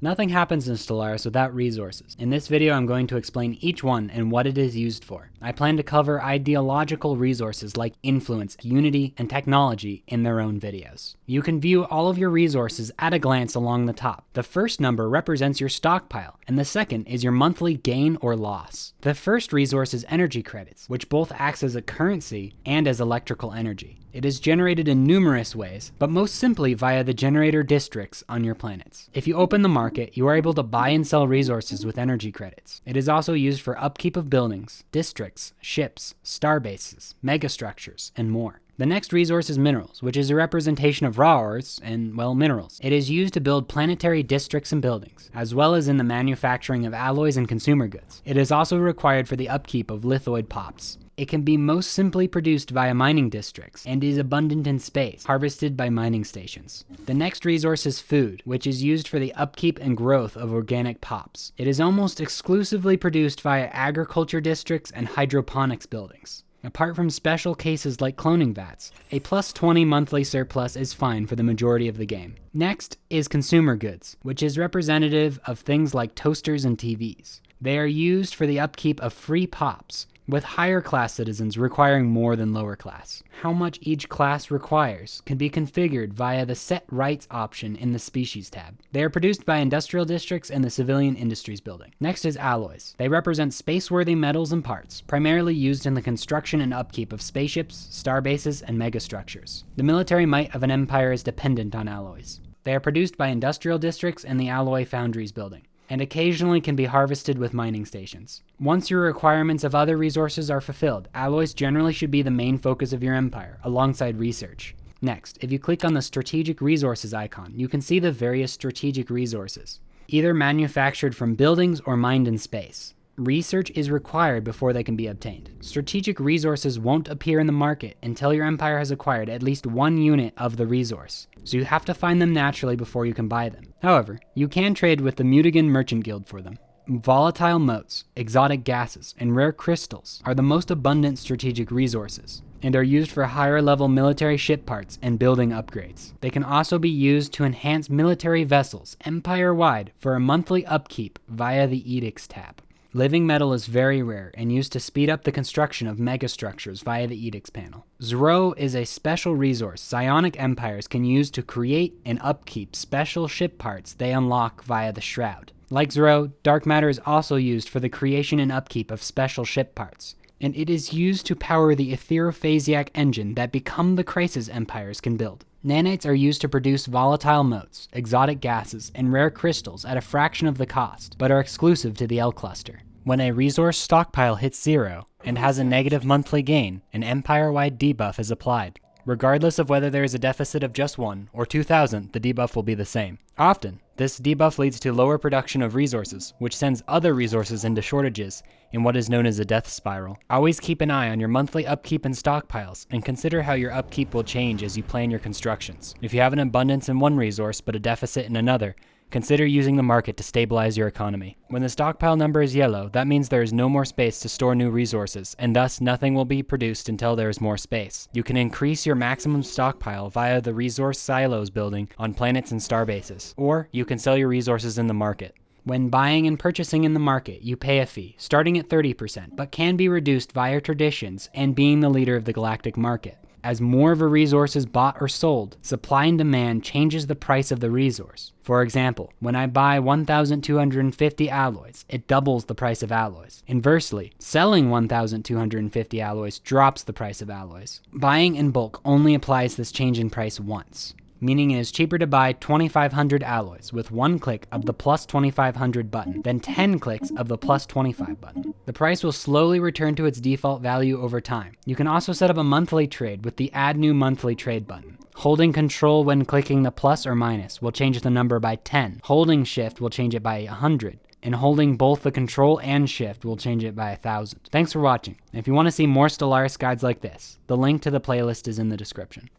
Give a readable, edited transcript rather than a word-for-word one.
Nothing happens in Stellaris without resources. In this video, I'm going to explain each one and what it is used for. I plan to cover ideological resources like influence, unity, and technology in their own videos. You can view all of your resources at a glance along the top. The first number represents your stockpile, and the second is your monthly gain or loss. The first resource is energy credits, which both acts as a currency and as electrical energy. It is generated in numerous ways, but most simply via the generator districts on your planets. If you open the market, you are able to buy and sell resources with energy credits. It is also used for upkeep of buildings, districts, ships, starbases, megastructures, and more. The next resource is minerals, which is a representation of raw ores and, well, minerals. It is used to build planetary districts and buildings, as well as in the manufacturing of alloys and consumer goods. It is also required for the upkeep of lithoid pops. It can be most simply produced via mining districts and is abundant in space, harvested by mining stations. The next resource is food, which is used for the upkeep and growth of organic pops. It is almost exclusively produced via agriculture districts and hydroponics buildings. Apart from special cases like cloning vats, a plus 20 monthly surplus is fine for the majority of the game. Next is consumer goods, which is representative of things like toasters and TVs. They are used for the upkeep of free pops, with higher class citizens requiring more than lower class. How much each class requires can be configured via the Set Rights option in the Species tab. They are produced by industrial districts and the Civilian Industries building. Next is alloys. They represent space-worthy metals and parts, primarily used in the construction and upkeep of spaceships, starbases, and megastructures. The military might of an empire is dependent on alloys. They are produced by industrial districts and the Alloy Foundries building, and occasionally can be harvested with mining stations. Once your requirements of other resources are fulfilled, alloys generally should be the main focus of your empire, alongside research. Next, if you click on the Strategic Resources icon, you can see the various strategic resources, either manufactured from buildings or mined in space. Research is required before they can be obtained. Strategic resources won't appear in the market until your empire has acquired at least one unit of the resource, so you have to find them naturally before you can buy them. However, you can trade with the Mutagen Merchant Guild for them. Volatile motes, exotic gases, and rare crystals are the most abundant strategic resources, and are used for higher level military ship parts and building upgrades. They can also be used to enhance military vessels empire-wide for a monthly upkeep via the Edicts tab. Living metal is very rare and used to speed up the construction of megastructures via the Edicts panel. Zro is a special resource psionic empires can use to create and upkeep special ship parts they unlock via the Shroud. Like Zro, dark matter is also used for the creation and upkeep of special ship parts, and it is used to power the Etherophasiac engine that Become the Crisis empires can build. Nanites are used to produce volatile motes, exotic gases, and rare crystals at a fraction of the cost, but are exclusive to the L cluster. When a resource stockpile hits 0 and has a negative monthly gain, an empire-wide debuff is applied. Regardless of whether there is a deficit of just 1 or 2,000, the debuff will be the same. Often, this debuff leads to lower production of resources, which sends other resources into shortages in what is known as a death spiral. Always keep an eye on your monthly upkeep and stockpiles, and consider how your upkeep will change as you plan your constructions. If you have an abundance in one resource but a deficit in another, consider using the market to stabilize your economy. When the stockpile number is yellow, that means there is no more space to store new resources, and thus nothing will be produced until there is more space. You can increase your maximum stockpile via the resource silos building on planets and starbases, or you can sell your resources in the market. When buying and purchasing in the market, you pay a fee, starting at 30%, but can be reduced via traditions and being the leader of the galactic market. As more of a resource is bought or sold, supply and demand changes the price of the resource. For example, when I buy 1,250 alloys, it doubles the price of alloys. Inversely, selling 1,250 alloys drops the price of alloys. Buying in bulk only applies this change in price once, meaning it is cheaper to buy 2,500 alloys with one click of the plus 2,500 button than 10 clicks of the plus 25 button. The price will slowly return to its default value over time. You can also set up a monthly trade with the Add New Monthly Trade button. Holding Control when clicking the plus or minus will change the number by 10. Holding Shift will change it by 100. And holding both the Control and Shift will change it by 1,000. Thanks for watching. If you want to see more Stellaris guides like this, the link to the playlist is in the description.